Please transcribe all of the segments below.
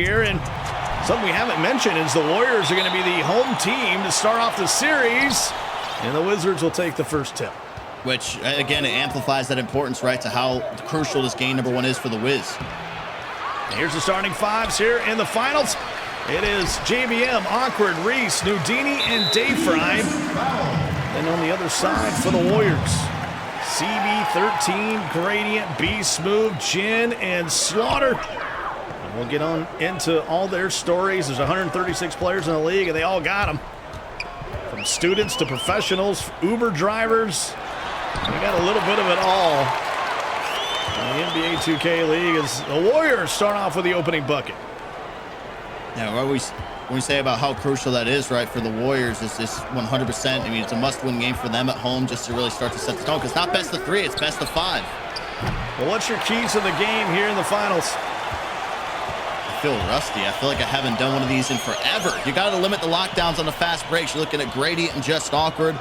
here, and something we haven't mentioned is the Warriors are going to be the home team to start off the series, and the Wizards will take the first tip. Which, again, it amplifies that importance, right, to how crucial this game number one is for the Wiz. And here's the starting fives here in the finals. It is JVM, Awkward, Reese, Nudini, and Dayfri. And on the other side for the Warriors, CB13, Gradient, B Smooth, Jin, and Slaughter. And we'll get on into all their stories. There's 136 players in the league, and they all got them. From students to professionals, Uber drivers. We got a little bit of it all. In the NBA 2K League as the Warriors start off with the opening bucket. Yeah, when we say about how crucial that is, right, for the Warriors, is this 100%. I mean, it's a must-win game for them at home just to really start to set the tone. Because it's not best of three, it's best of five. Well, what's your keys to the game here in the finals? I feel rusty. I feel like I haven't done one of these in forever. You got to limit the lockdowns on the fast breaks. You're looking at Gradient and Just Awkward.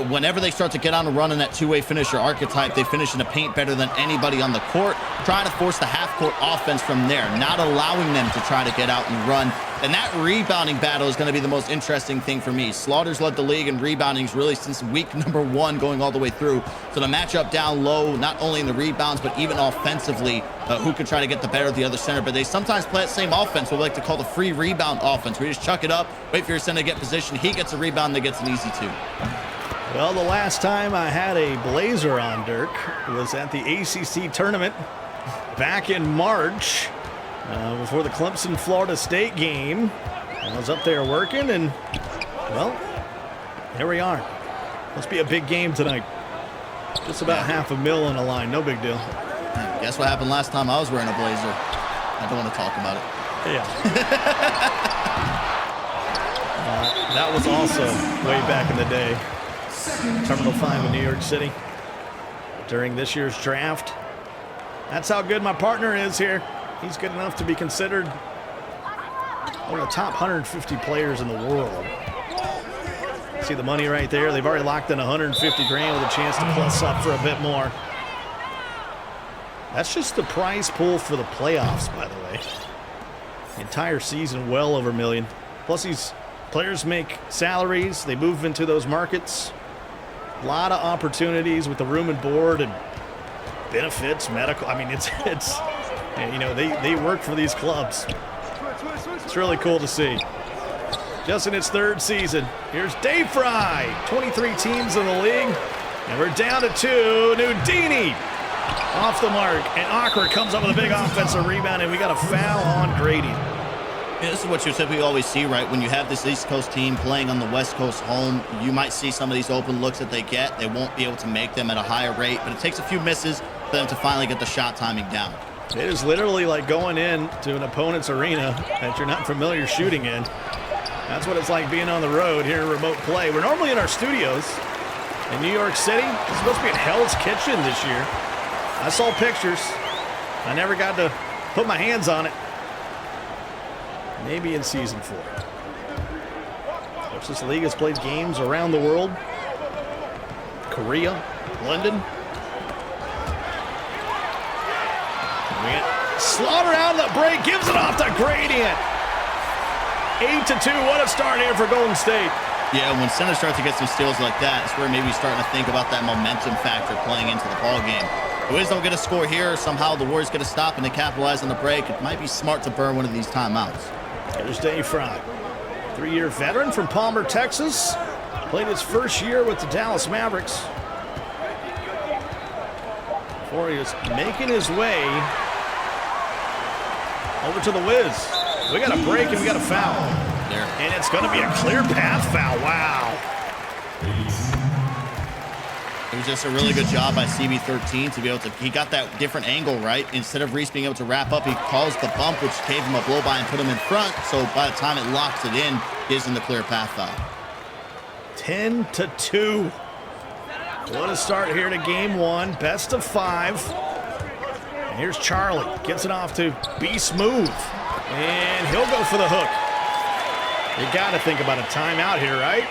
Whenever they start to get on a run in that two-way finisher archetype, they finish in the paint better than anybody on the court, trying to force the half-court offense from there, not allowing them to try to get out and run. And that rebounding battle is going to be the most interesting thing for me. Slaughter's led the league in reboundings really since week number one going all the way through. So the matchup down low, not only in the rebounds, but even offensively, who could try to get the better of the other center. But they sometimes play that same offense, what we like to call the free rebound offense, where you just chuck it up, wait for your center to get position. He gets a rebound, and they gets an easy two. Well, the last time I had a Blazer on, Dirk, was at the ACC tournament back in March before the Clemson-Florida State game. I was up there working, and, well, here we are. Must be a big game tonight. Just about $500,000 on the line. No big deal. Guess what happened last time I was wearing a Blazer? I don't want to talk about it. Yeah. That was also way back in the day. Terminal 5 in New York City during this year's draft. That's how good my partner is here. He's good enough to be considered one of the top 150 players in the world. See the money right there? They've already locked in 150 grand with a chance to plus up for a bit more. That's just the prize pool for the playoffs, by the way. The entire season, well over $1 million. Plus, these players make salaries. They move into those markets. A lot of opportunities with the room and board and benefits, medical. I mean, it's you know, they work for these clubs. It's really cool to see. Just in its third season, here's Dayfri. 23 teams in the league, and we're down to 2. Nudini off the mark, and Awkward comes up with a big offensive rebound, and we got a foul on Gradient. Yeah, this is what you typically always see, right? When you have this East Coast team playing on the West Coast home, you might see some of these open looks that they get. They won't be able to make them at a higher rate, but it takes a few misses for them to finally get the shot timing down. It is literally like going in to an opponent's arena that you're not familiar shooting in. That's what it's like being on the road here in remote play. We're normally in our studios in New York City. It's supposed to be at Hell's Kitchen this year. I saw pictures. I never got to put my hands on it. Maybe in season 4. Of course, this league has played games around the world. Korea, London. Slaughter out of the break, gives it off to Gradient. 8-2, what a start here for Golden State. Yeah, when centers start to get some steals like that, it's where maybe starting to think about that momentum factor playing into the ball game. The Wiz don't get a score here. Somehow the Warriors get a stop and they capitalize on the break. It might be smart to burn one of these timeouts. There's Dayfri, 3-year veteran from Palmer, Texas. Played his first year with the Dallas Mavericks. Before he was making his way over to the Wiz. We got a break and we got a foul. There. And it's going to be a clear path foul. Wow. It was just a really good job by CB13 to be able to, he got that different angle, right? Instead of Reese being able to wrap up, he caused the bump, which gave him a blow by and put him in front. So by the time it locks it in, gives him the clear path foul. 10-2. What a start here to game 1. Best of 5. And here's Charlie. Gets it off to B Smooth. And he'll go for the hook. You got to think about a timeout here, right?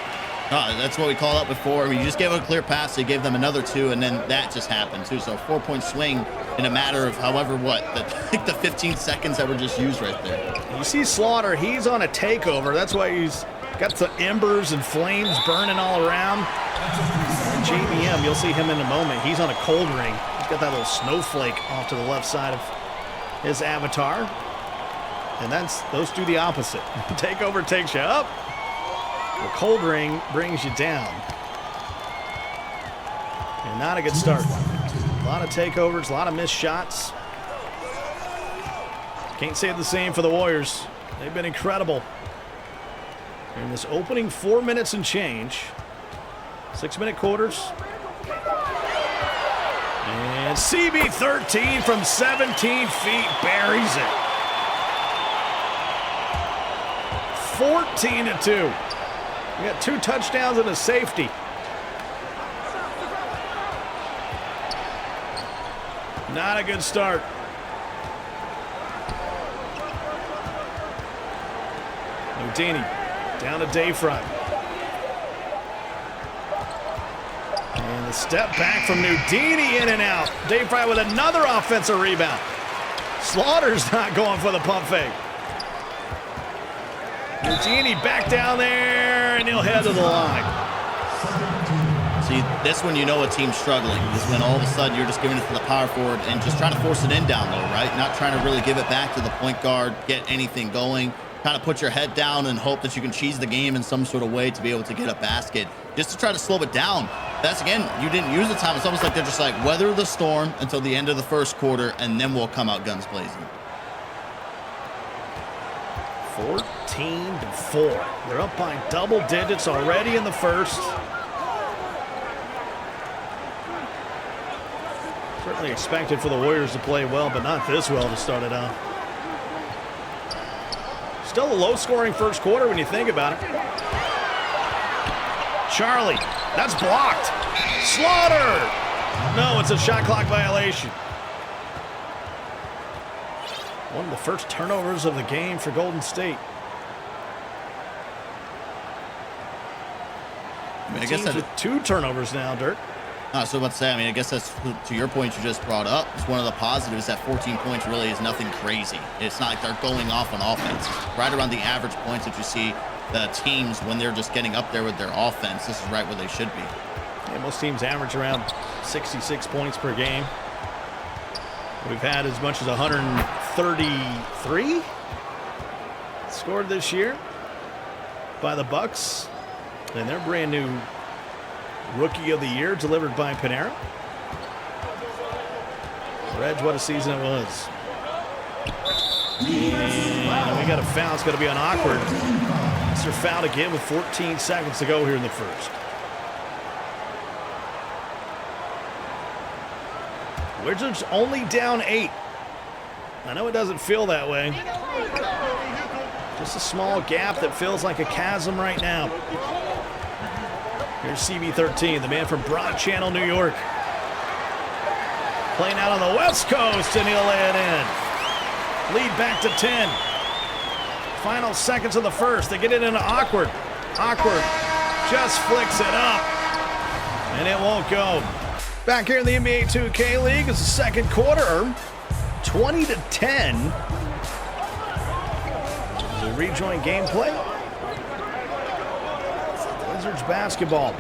That's what we called out before. I mean, you just gave it a clear pass. They gave them another 2, and then that just happened too. So a 4-point swing in a matter of however the 15 seconds that were just used right there. You see Slaughter, he's on a takeover. That's why he's got the embers and flames burning all around. And JBM, you'll see him in a moment. He's on a cold ring. He's got that little snowflake off to the left side of his avatar. And those do the opposite. Takeover takes you up. The cold ring brings you down. And not a good start. A lot of takeovers, a lot of missed shots. Can't say the same for the Warriors. They've been incredible. In this opening 4 minutes and change. 6-minute quarters. And CB13 from 17 feet buries it. 14-2. We got 2 touchdowns and a safety. Not a good start. Nudini down to Dayfri. And the step back from Nudini, in and out. Dayfri with another offensive rebound. Slaughter's not going for the pump fake. Nudini back down there, and he'll head to the line. See, this one you know a team's struggling. Is when all of a sudden you're just giving it to the power forward and just trying to force it in down low, right? Not trying to really give it back to the point guard, get anything going. Kind of put your head down and hope that you can cheese the game in some sort of way to be able to get a basket. Just to try to slow it down. That's, again, you didn't use the time. It's almost like they're just like, weather the storm until the end of the first quarter, and then we'll come out guns blazing. 14-4. They're up by double digits already in the first. Certainly expected for the Warriors to play well, but not this well to start it out. Still a low-scoring first quarter when you think about it. Charlie, that's blocked. Slaughter! No, it's a shot clock violation. One of the first turnovers of the game for Golden State. I guess that's 2 turnovers now, Dirk. So about to say, I guess that's to your point you just brought up. It's one of the positives that 14 points really is nothing crazy. It's not like they're going off on offense. It's right around the average points that you see the teams when they're just getting up there with their offense. This is right where they should be. Yeah, most teams average around 66 points per game. We've had as much as 133 scored this year by the Bucks, and their brand new Rookie of the Year delivered by Panera. Reg, what a season it was. And we got a foul. It's going to be on Awkward. It's their foul again with 14 seconds to go here in the first. Wizards only down 8. I know it doesn't feel that way. Just a small gap that feels like a chasm right now. Here's CB13, the man from Broad Channel, New York. Playing out on the West Coast, and he'll lay it in. Lead back to 10. Final seconds of the first. They get it into Awkward. Awkward just flicks it up, and it won't go. Back here in the NBA 2K League, it's the second quarter. 20-10. As we rejoin gameplay. Wizards basketball.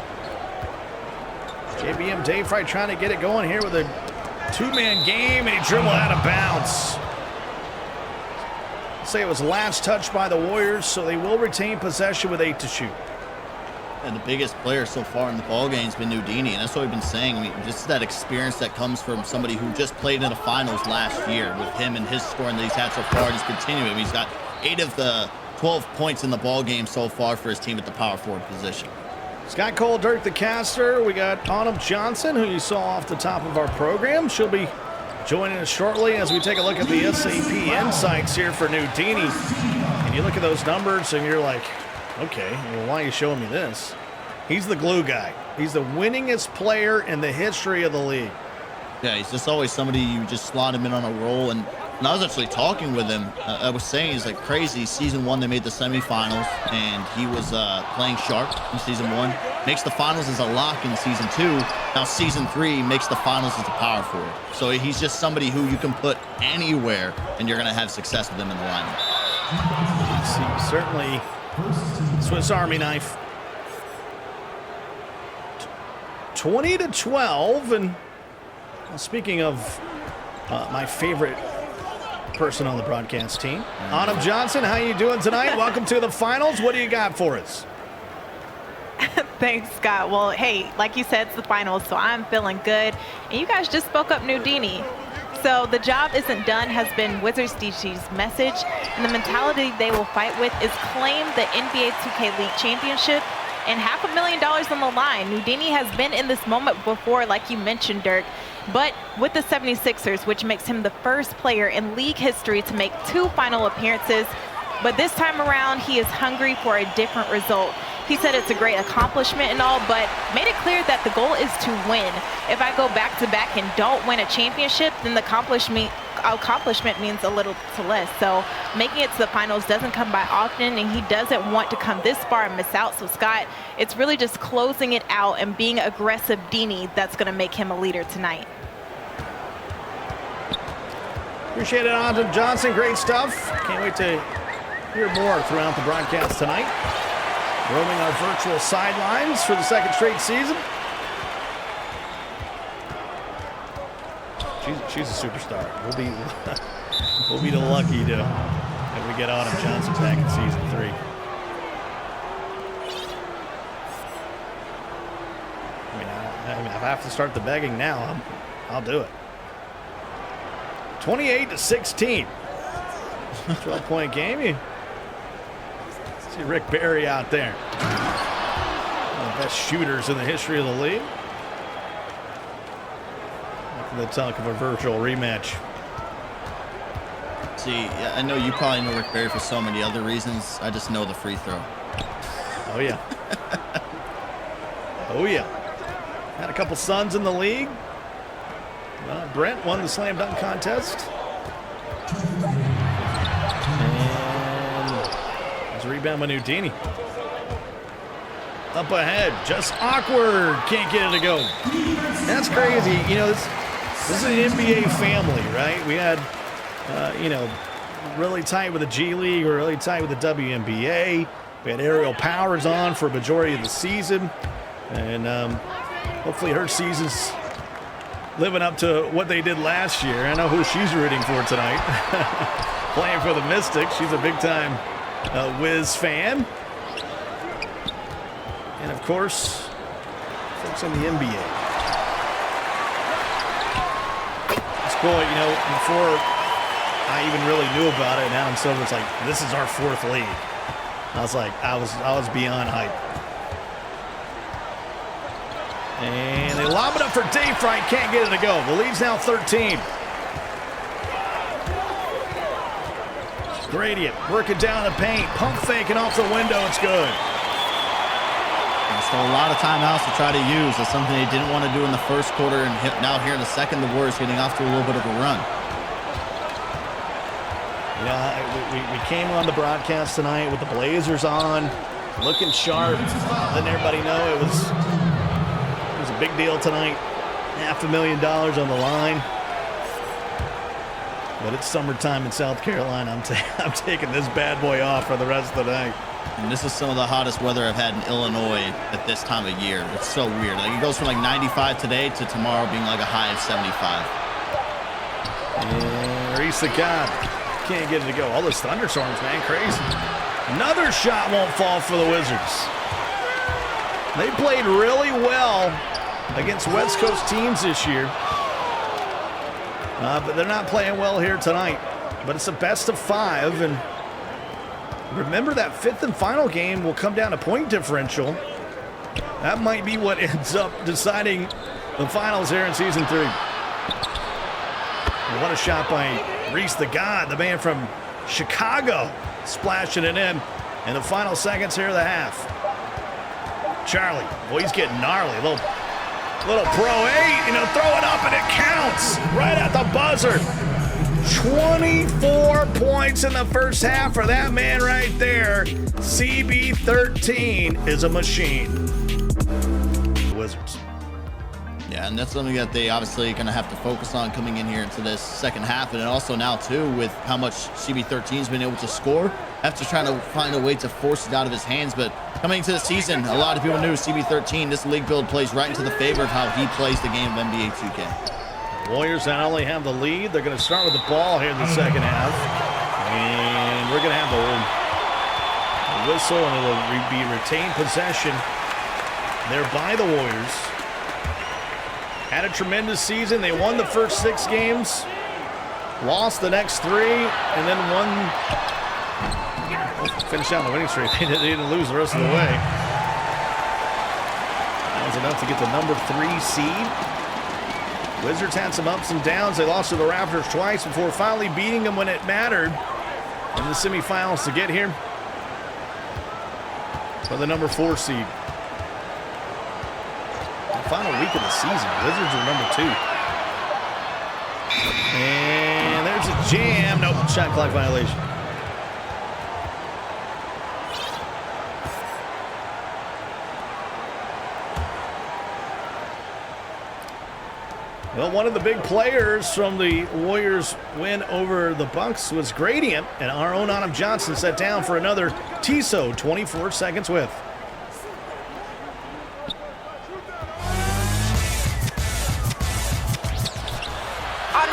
JBM Dayfri trying to get it going here with a 2-man game, and he dribbled out of bounds. Say it was last touch by the Warriors, so they will retain possession with 8 to shoot. And the biggest player so far in the ballgame has been Nudini, and that's what we've been saying. Just that experience that comes from somebody who just played in the finals last year with him and his scoring that he's had so far, just continuing. He's got 8 of the 12 points in the ballgame so far for his team at the power forward position. Scott Cole, Dirk the Caster. We got Autumn Johnson, who you saw off the top of our program. She'll be joining us shortly as we take a look at the SAP insights here for Nudini. And you look at those numbers and you're like, okay, well, why are you showing me this? He's the glue guy. He's the winningest player in the history of the league. Yeah, he's just always somebody you just slot him in on a roll. And And I was actually talking with him. I was saying he's like crazy. Season 1, they made the semifinals, and he was playing sharp in season 1. Makes the finals as a lock in season 2. Now season 3 makes the finals as a power forward. So he's just somebody who you can put anywhere, and you're going to have success with him in the lineup. Certainly Swiss Army knife. 20-12, and speaking of my favorite person on the broadcast team, Autumn Johnson, how you doing tonight? Welcome to the finals. What do you got for us? Thanks, Scott. Well, hey, like you said, it's the finals, so I'm feeling good. And you guys just spoke up Nudini. So the job isn't done has been Wizards DC's message, and the mentality they will fight with is claim the NBA 2K League Championship and $500,000 on the line. Nudini has been in this moment before, like you mentioned, Dirk, but with the 76ers, which makes him the first player in league history to make 2 final appearances. But this time around, he is hungry for a different result. He said it's a great accomplishment and all, but made it clear that the goal is to win. If I go back-to-back and don't win a championship, then the accomplishment means a little to less. So making it to the finals doesn't come by often, and he doesn't want to come this far and miss out. So, Scott, it's really just closing it out and being aggressive Dini that's going to make him a leader tonight. Appreciate it, Autumn Johnson. Great stuff. Can't wait to hear more throughout the broadcast tonight. Roaming our virtual sidelines for the 2nd straight season. She's a superstar. We'll be lucky if we get Autumn Johnson back in season 3. I mean, if I have to start the begging now, I'll do it. 28-16. 12-point game. You see Rick Barry out there. One of the best shooters in the history of the league. Making the talk of a virtual rematch. See, I know you probably know Rick Barry for so many other reasons. I just know the free throw. Oh, yeah. Oh, yeah. Had a couple sons in the league. Brent won the slam dunk contest. A rebound by Nudini. Up ahead, just awkward. Can't get it to go. That's crazy. You know, this is an NBA family, right? We had, really tight with the G League. We're really tight with the WNBA. We had Aerial Powers on for a majority of the season. And hopefully her season's living up to what they did last year. I know who she's rooting for tonight. Playing for the Mystics. She's a big-time Wiz fan. And, of course, folks in the NBA. It's cool, before I even really knew about it, now I'm so it's like, this is our 4th league. I was like, I was beyond hype. And they lob it up for Dayfri. Can't get it to go. The lead's now 13. Gradient working down the paint. Pump faking off the window. It's good. Still a lot of timeouts to try to use. That's something they didn't want to do in the first quarter. And now here in the second, the Warriors getting off to a little bit of a run. Yeah, we came on the broadcast tonight with the Blazers on. Looking sharp. Letting everybody know it was a big deal tonight. $500,000 on the line. But it's summertime in South Carolina. I'm taking this bad boy off for the rest of the night. And this is some of the hottest weather I've had in Illinois at this time of year. It's so weird. Like, it goes from like 95 today to tomorrow being like a high of 75. And Reese the God can't get it to go. All those thunderstorms, man, crazy. Another shot won't fall for the Wizards. They played really well against West Coast teams this year. But they're not playing well here tonight. But it's a best of 5, and remember that 5th and final game will come down to point differential. That might be what ends up deciding the finals here in season 3. And what a shot by Reese the God, the man from Chicago, splashing it in the final seconds here of the half. Charlie, boy, he's getting gnarly. Little pro 8, throw it up and it counts right at the buzzer. 24 points in the first half for that man right there. CB13 is a machine. Wizards. Yeah, and that's something that they obviously going to have to focus on coming in here into this second half. And then also now, too, with how much CB13's been able to score, have to try to find a way to force it out of his hands. But coming into the season, a lot of people knew CB13, this league build plays right into the favor of how he plays the game of NBA 2K. The Warriors not only have the lead, they're going to start with the ball here in the second half. And we're going to have the whistle, and it'll be retained possession there by the Warriors. Had a tremendous season. They won the first 6 games, lost the next 3, and then finished out the winning streak. They didn't lose the rest of the way. That was enough to get the number 3 seed. Wizards had some ups and downs. They lost to the Raptors twice before finally beating them when it mattered in the semifinals to get here for the number 4 seed. Final week of the season, Wizards are number 2. And there's a jam. Nope, shot clock violation. Well, one of the big players from the Warriors' win over the Bucks was Gradient, and our own Adam Johnson sat down for another TISO 24 seconds with.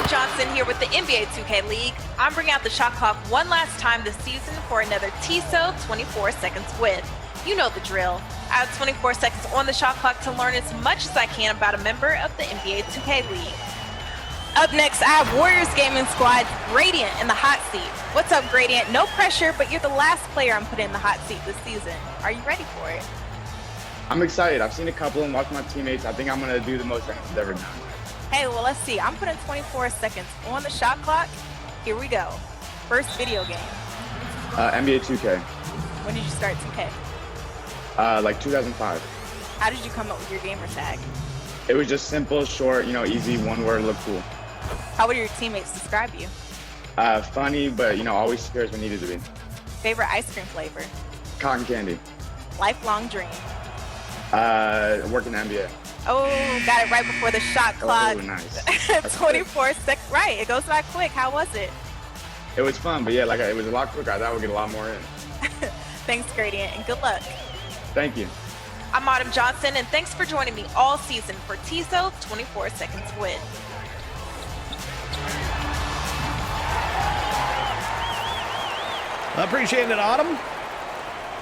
Johnson here with the NBA 2K League. I'm bringing out the shot clock one last time this season for another TISO 24 seconds with. You know the drill. I have 24 seconds on the shot clock to learn as much as I can about a member of the NBA 2K League. Up next, I have Warriors Gaming Squad's Gradient in the hot seat. What's up, Gradient? No pressure, but you're the last player I'm putting in the hot seat this season. Are you ready for it? I'm excited. I've seen a couple and watched my teammates. I think I'm going to do the most I've ever done. Hey, well, let's see. I'm putting 24 seconds on the shot clock. Here we go. First video game. NBA 2K. When did you start 2K? Like 2005. How did you come up with your gamer tag? It was just simple, short, easy, one word, look cool. How would your teammates describe you? Funny, but, always serious when needed to be. Favorite ice cream flavor? Cotton candy. Lifelong dream? Working NBA. Oh, got it right before the shot clock. Oh, nice. 24 seconds. Right, it goes by quick. How was it? It was fun, but yeah, it was a lot quicker. I thought I would get a lot more in. Thanks, Gradient, and good luck. Thank you. I'm Autumn Johnson, and thanks for joining me all season for TISO 24 seconds with. I appreciate it, Autumn.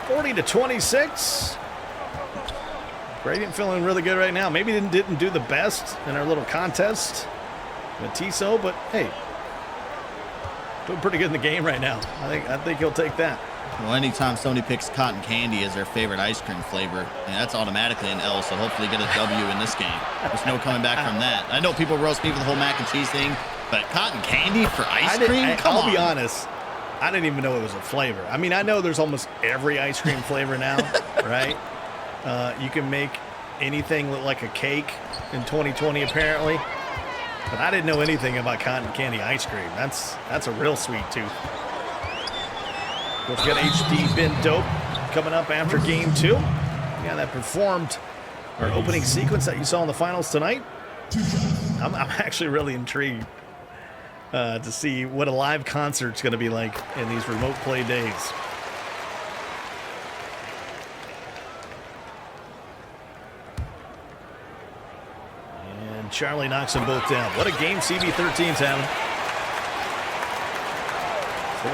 40-26. Gradient feeling really good right now. Maybe didn't do the best in our little contest with TISO, but hey, doing pretty good in the game right now. I think he'll take that. Well, anytime somebody picks cotton candy as their favorite ice cream flavor, that's automatically an L, so hopefully get a W in this game. There's no coming back from that. I know people roast me for the whole mac and cheese thing, but cotton candy for ice cream? I'll be honest, I didn't even know it was a flavor. I mean, I know there's almost every ice cream flavor now, right? You can make anything look like a cake in 2020, apparently. But I didn't know anything about cotton candy ice cream. That's a real sweet tooth. We've got HD Bin Dope coming up after Game 2. Yeah, that performed our opening sequence that you saw in the finals tonight. I'm actually really intrigued to see what a live concert's going to be like in these remote play days. And Charlie knocks them both down. What a game CB13's having.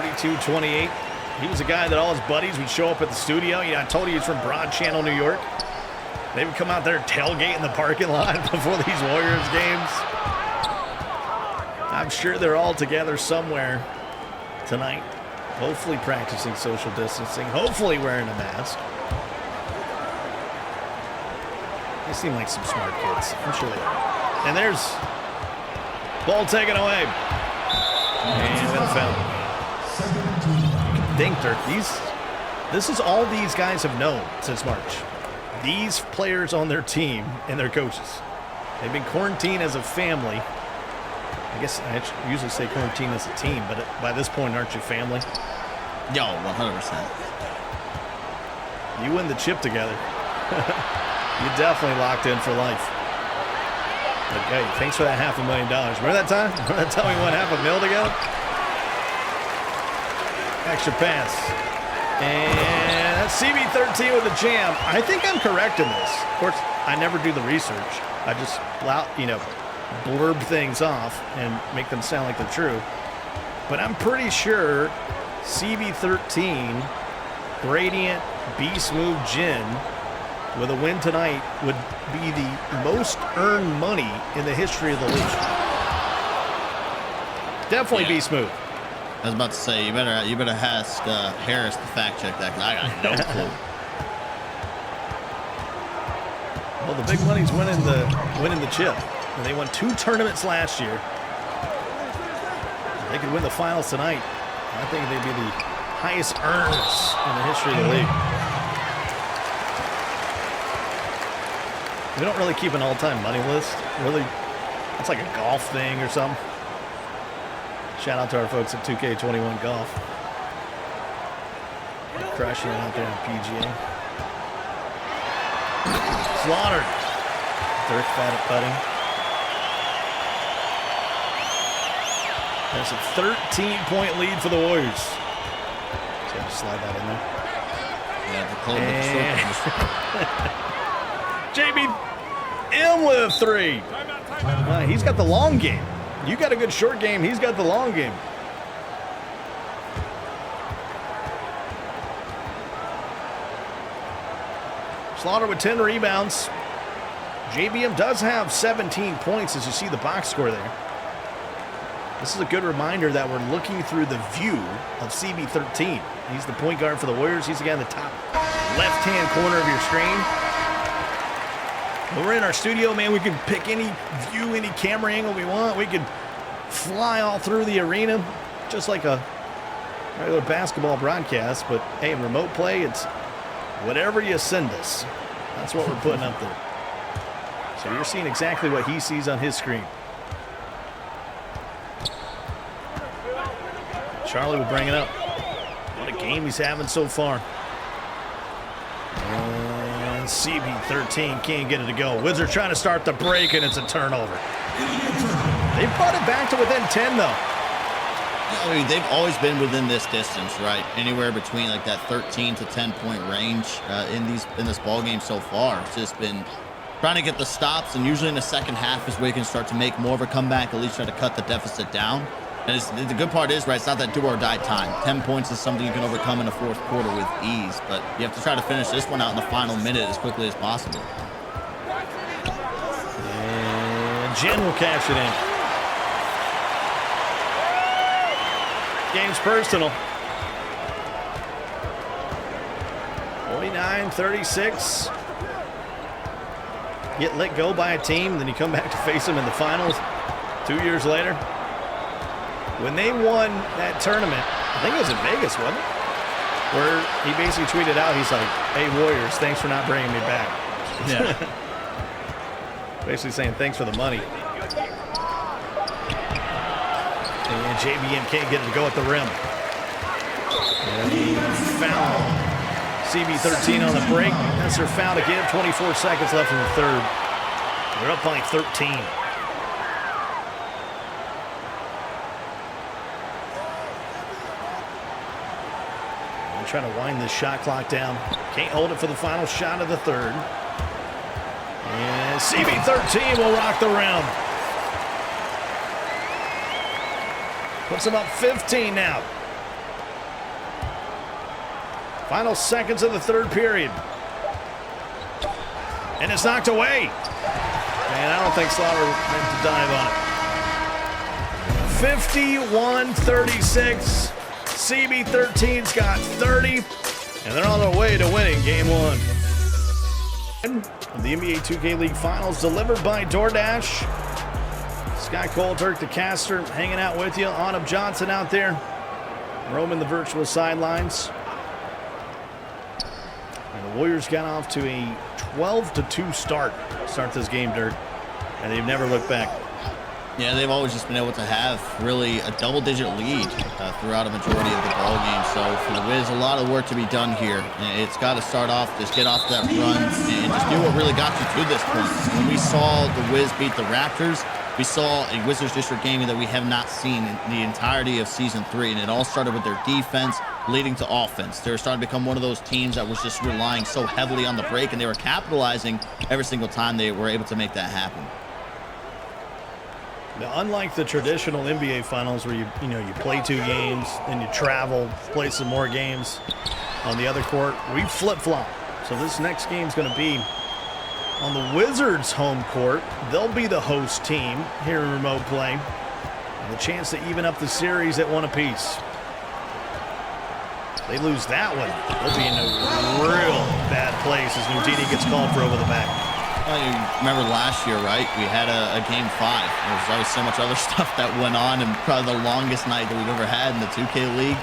42-28. He was a guy that all his buddies would show up at the studio. I told you he's from Broad Channel, New York. They would come out there tailgate in the parking lot before these Warriors games. I'm sure they're all together somewhere tonight. Hopefully practicing social distancing. Hopefully wearing a mask. They seem like some smart kids. I'm sure they are. And there's ball taken away. And we got a foul. This is all these guys have known since March. These players on their team and their coaches. They've been quarantined as a family. I guess I usually say quarantine as a team, but by this point, aren't you family? Yo, 100%. You win the chip together. You definitely locked in for life. But hey, thanks for that $500,000. Remember that time? Remember that time we won $500,000 together? Extra pass. And that's CB13 with the jam. I think I'm correct in this. Of course, I never do the research. I just, blurb things off and make them sound like they're true. But I'm pretty sure CB13 Gradient Beast Move Gin with a win tonight would be the most earned money in the history of the league. Definitely Beast Move. I was about to say, you better ask Harris to fact check that, because I got no clue. Well, the big money's winning the chip. And they won 2 tournaments last year. They could win the finals tonight. I think they'd be the highest earners in the history of the league. We don't really keep an all-time money list. Really, it's like a golf thing or something. Shout out to our folks at 2K21 Golf. They're crushing it out there on PGA. Slaughtered. Dirk fat at putting. There's a 13-point lead for the Warriors. Just got to slide that in there. Yeah, the JB M with a 3. He's got the long game. You got a good short game. He's got the long game. Slaughter with 10 rebounds. JBM does have 17 points, as you see the box score there. This is a good reminder that we're looking through the view of CB13. He's the point guard for the Warriors. He's the guy in the top left-hand corner of your screen. When we're in our studio, man, we can pick any view, any camera angle we want. We can fly all through the arena, just like a regular basketball broadcast. But, hey, in remote play, it's whatever you send us. That's what we're putting up there. So you're seeing exactly what he sees on his screen. Charlie will bring it up. What a game he's having so far. And CB13 can't get it to go. Wizards trying to start the break, and it's a turnover. They brought it back to within 10, though. I mean, they've always been within this distance, right? Anywhere between like that 13 to 10-point range in this ball game so far. It's just been trying to get the stops, and usually in the second half is where you can start to make more of a comeback, at least try to cut the deficit down. And the good part is, right, it's not that do or die time. 10 points is something you can overcome in the fourth quarter with ease, but you have to try to finish this one out in the final minute as quickly as possible. And Jen will cash it in. Game's personal. 49-36. Get let go by a team, then you come back to face them in the finals 2 years later. When they won that tournament, I think it was in Vegas, wasn't it? Where he basically tweeted out, he's like, hey, Warriors, thanks for not bringing me back. Yeah. Basically saying thanks for the money. And JBM can't get it to go at the rim. And he fouled CB13 on the break. That's their foul to give. 24 seconds left in the third. They're up by 13. Trying to wind this shot clock down. Can't hold it for the final shot of the third. And CB13 will rock the rim. Puts him up 15 now. Final seconds of the third period. And it's knocked away. Man, I don't think Slaughter meant to dive on it. 51-36. CB13's got 30, and they're on their way to winning Game 1 of the NBA 2K League Finals, delivered by DoorDash. Scott Cole, Dirk the Caster, hanging out with you. Autumn Johnson out there, roaming the virtual sidelines. And the Warriors got off to a 12-2 start this game, Dirk, and they've never looked back. Yeah, they've always just been able to have really a double-digit lead throughout a majority of the ball game. So for the Wiz, a lot of work to be done here. It's got to start off, just get off that run and just do what really got you to this point. When we saw the Wiz beat the Raptors, we saw a Wizards District gaming that we have not seen in the entirety of Season 3, and it all started with their defense leading to offense. They were starting to become one of those teams that was just relying so heavily on the break, and they were capitalizing every single time they were able to make that happen. Now, unlike the traditional NBA Finals where you play 2 games, then you travel, play some more games on the other court, we flip-flop. So this next game is going to be on the Wizards' home court. They'll be the host team here in remote play. And the chance to even up the series at 1 apiece. They lose that one, they'll be in a real bad place as Nudini gets called for over the back. Well, you remember last year, right? We had a Game 5. There was always so much other stuff that went on, and probably the longest night that we've ever had in the 2K League.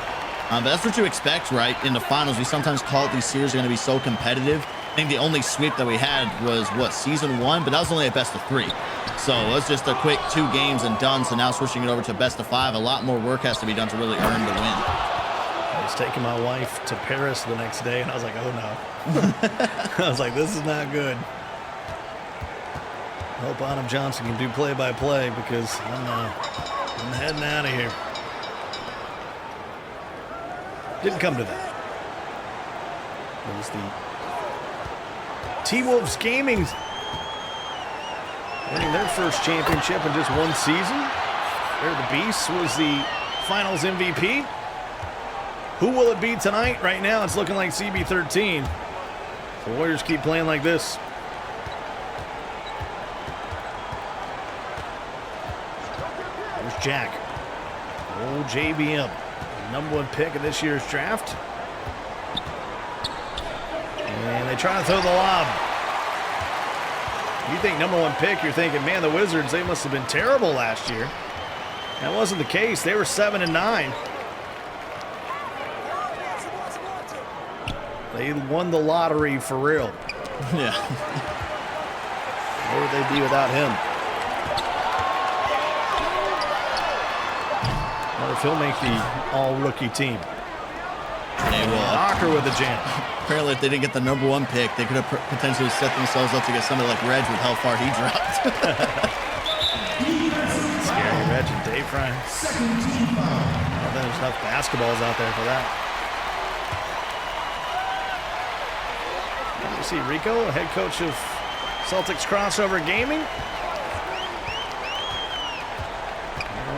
But that's what you expect, right? In the finals, we sometimes call it these series are going to be so competitive. I think the only sweep that we had was, Season 1? But that was only a best of 3. So it was just a quick 2 games and done. So now switching it over to best of 5, a lot more work has to be done to really earn the win. I was taking my wife to Paris the next day, and I was like, oh no. I was like, this is not good. I hope Adam Johnson can do play-by-play because I'm heading out of here. Didn't come to that. It was the T-Wolves Gaming winning their first championship in just 1 season. There the Beast was the finals MVP. Who will it be tonight? Right now it's looking like CB13. The Warriors keep playing like this. There's Jack. Old JBM. Number 1 pick of this year's draft. And they try to throw the lob. You think number 1 pick, you're thinking, man, the Wizards, they must have been terrible last year. That wasn't the case. They were 7-9. They won the lottery for real. Yeah. Where would they be without him? What if he'll make the all-rookie team? They will. Knocker with the jam. Apparently, if they didn't get the number 1 pick, they could have potentially set themselves up to get somebody like Reg with how far he dropped. Scary Reg and Dayfri. I don't think there's enough basketballs out there for that. You see Rico, head coach of Celtics Crossover Gaming.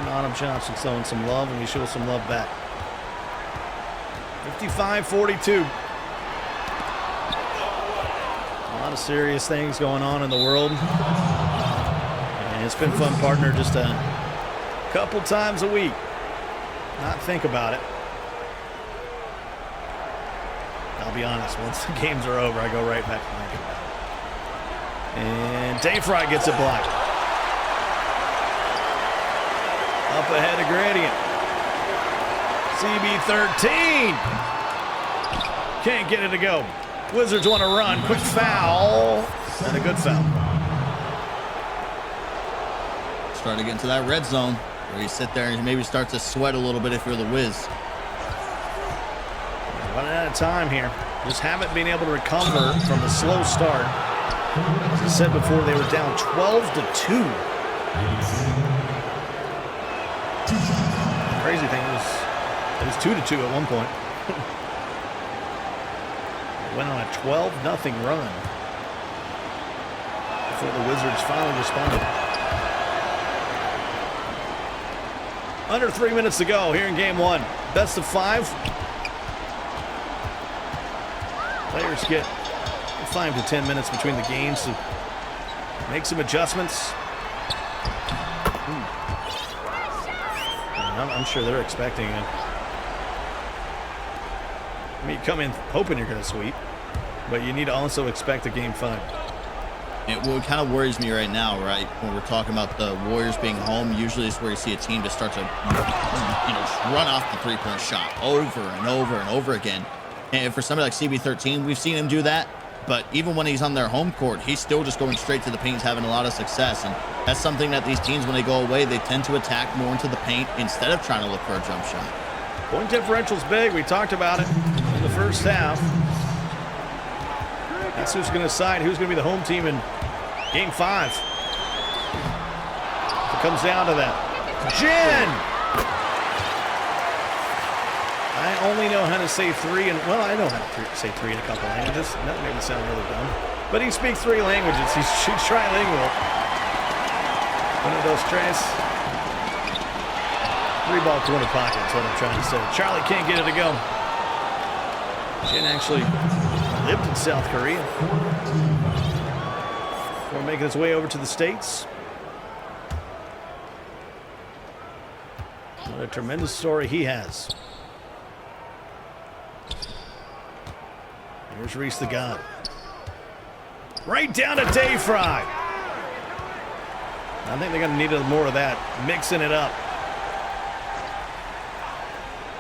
Adam Johnson throwing some love, and we show some love back. 55-42. A lot of serious things going on in the world. And it's been fun, partner, just a couple times a week. Not think about it. I'll be honest, once the games are over, I go right back to thinking about it. And Dayfri gets it blocked. Up ahead of Gradient. CB13. Can't get it to go. Wizards want to run. Quick foul. And a good foul. Starting to get into that red zone where you sit there and maybe start to sweat a little bit if you're the Wiz. Running out of time here. Just haven't been able to recover from the slow start. As I said before, they were down 12-2. Crazy thing was, it was 2-2 at one point. Went on a 12-0 run before the Wizards finally responded. Under 3 minutes to go here in game 1. Best of 5. Players get 5 to 10 minutes between the games to make some adjustments. I'm sure they're expecting it. I mean, you come in hoping you're going to sweep, but you need to also expect a game 5. What kind of worries me right now, right, when we're talking about the Warriors being home, usually is where you see a team just start to, just run off the three-point shot over and over and over again. And for somebody like CB13, we've seen him do that. but even when he's on their home court, he's still just going straight to the paint, having a lot of success. And that's something that these teams, when they go away, they tend to attack more into the paint instead of trying to look for a jump shot. Point differential's big. We talked about it in the first half. That's who's going to decide who's going to be the home team in Game 5. It comes down to that. Jen! I only know how to say 3, and well, I know how to say 3 in a couple languages. That made me sound really dumb. But he speaks 3 languages. He's trilingual. One of those tres. 3-ball corner pocket is what I'm trying to say. Charlie can't get it to go. Jen actually lived in South Korea before making his way over to the States. What a tremendous story he has. Here's Reese the God. Right down to Dayfri. I think they're going to need a little more of that, mixing it up.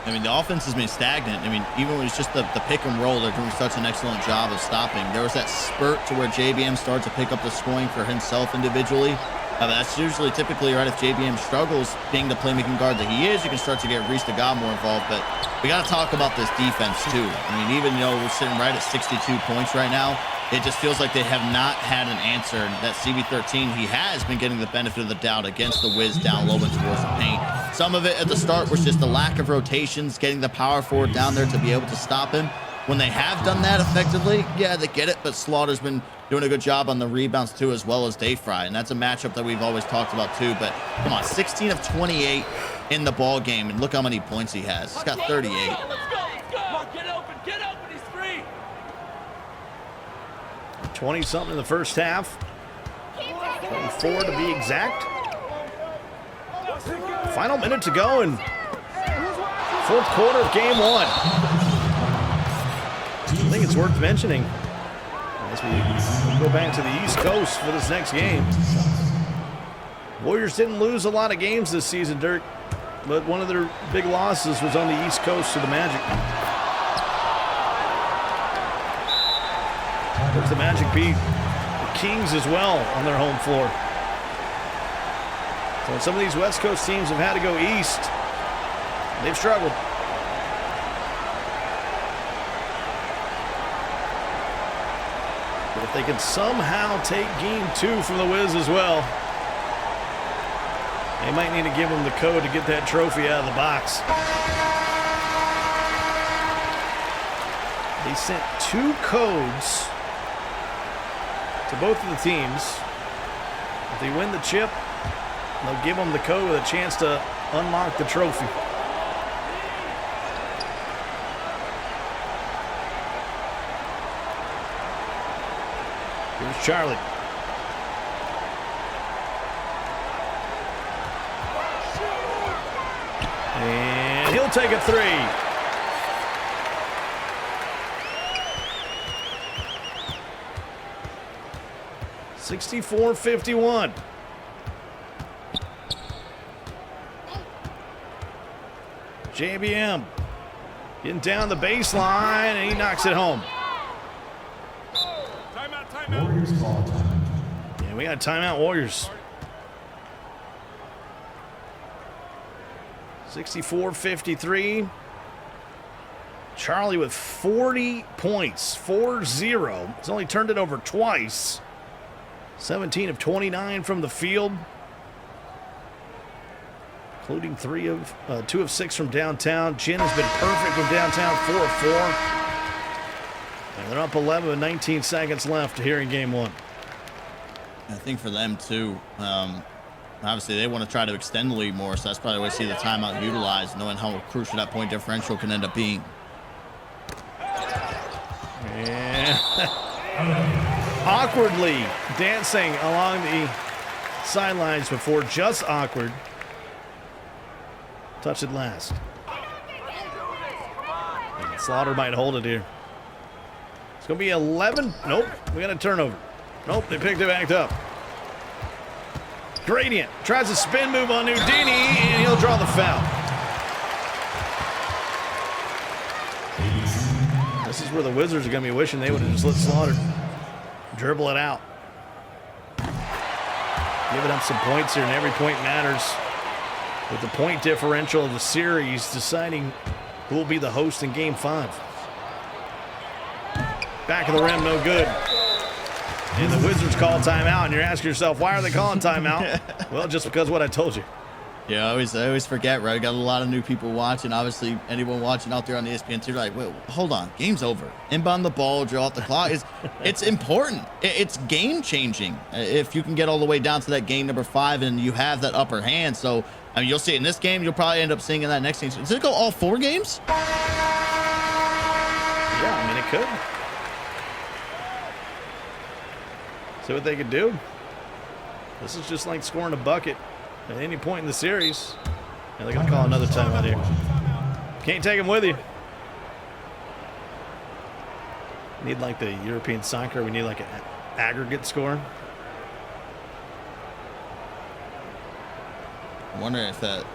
I mean, the offense has been stagnant. I mean, even when it's just the pick and roll, they're doing such an excellent job of stopping. There was that spurt to where JBM started to pick up the scoring for himself individually. That's usually typically right if JBM struggles being the playmaking guard that he is, you can start to get Reese the God more involved. But we got to talk about this defense too. I mean, even though we're sitting right at 62 points right now, it just feels like they have not had an answer. That CB13, he has been getting the benefit of the doubt against the Wiz down low and towards the paint. Some of it at the start was just the lack of rotations, getting the power forward down there to be able to stop him. When they have done that effectively, yeah, they get it, but Slaughter's been doing a good job on the rebounds too, as well as Dayfri, and that's a matchup that we've always talked about too. But come on, 16 of 28 in the ball game, and look how many points he has. He's got 38. Let's go. Come on, get open, he's free. 20-something in the first half. 24 to be exact. Final minute to go in fourth quarter of Game 1. I think it's worth mentioning as we go back to the East Coast for this next game. Warriors didn't lose a lot of games this season, Dirk, but one of their big losses was on the East Coast to the Magic. But the Magic beat the Kings as well on their home floor. So some of these West Coast teams have had to go east. They've struggled. But if they can somehow take Game 2 from the Wiz as well, they might need to give them the code to get that trophy out of the box. They sent 2 codes to both of the teams. If they win the chip, they'll give them the code with a chance to unlock the trophy. Here's Charlie. And he'll take a 3. (64-51). JBM getting down the baseline, and he knocks it home. Warriors ball time. Yeah, we got a timeout, Warriors. 64-53. Charlie with 40 points, 4-0. He's only turned it over twice. 17 of 29 from the field, including 2 of 6 from downtown. Jin has been perfect from downtown, 4 of 4. And they're up 11 with 19 seconds left here in Game 1. I think for them too, obviously they want to try to extend the lead more, so that's probably why we see the timeout utilized, knowing how crucial that point differential can end up being. And awkwardly dancing along the sidelines before just awkward. Touch it last. And Slaughter might hold it here. It's going to be 11. Nope, we got a turnover. Nope, they picked it back up. Gradient tries a spin move on Nudini, and he'll draw the foul. The This is where the Wizards are going to be wishing they would have just let Slaughter dribble it out. Giving up some points here, and every point matters. With the point differential of the series deciding who will be the host in Game 5. Back of the rim, no good. And the Wizards call timeout, and you're asking yourself, why are they calling timeout? Well, just because of what I told you. Yeah, I always forget, right? I got a lot of new people watching. Obviously, anyone watching out there on the ESPN too, like, wait, hold on, game's over. Inbound the ball, draw out the clock. It's important. It's game changing if you can get all the way down to that game number 5 and you have that upper hand. So, I mean, you'll see it in this game. You'll probably end up seeing in that next game. Does it go all 4 games? Yeah, I mean, it could. See what they could do. This is just like scoring a bucket at any point in the series. And they're going to call another timeout here. Can't take them with you. Need like the European soccer. We need like an aggregate score. I'm wondering if that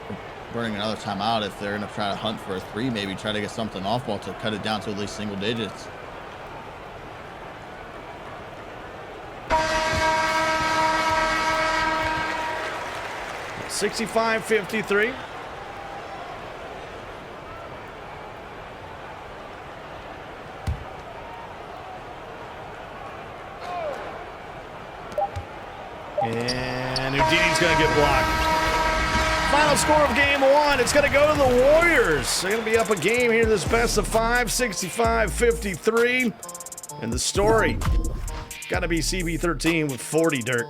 burning another timeout, if they're going to try to hunt for a 3, maybe try to get something off ball to cut it down to at least single digits. $65-53. And Houdini's going to get blocked. Final score of game 1. It's going to go to the Warriors. They're going to be up a game here in this best of 5, 65-53. And the story got to be CB13 with 40 dirt.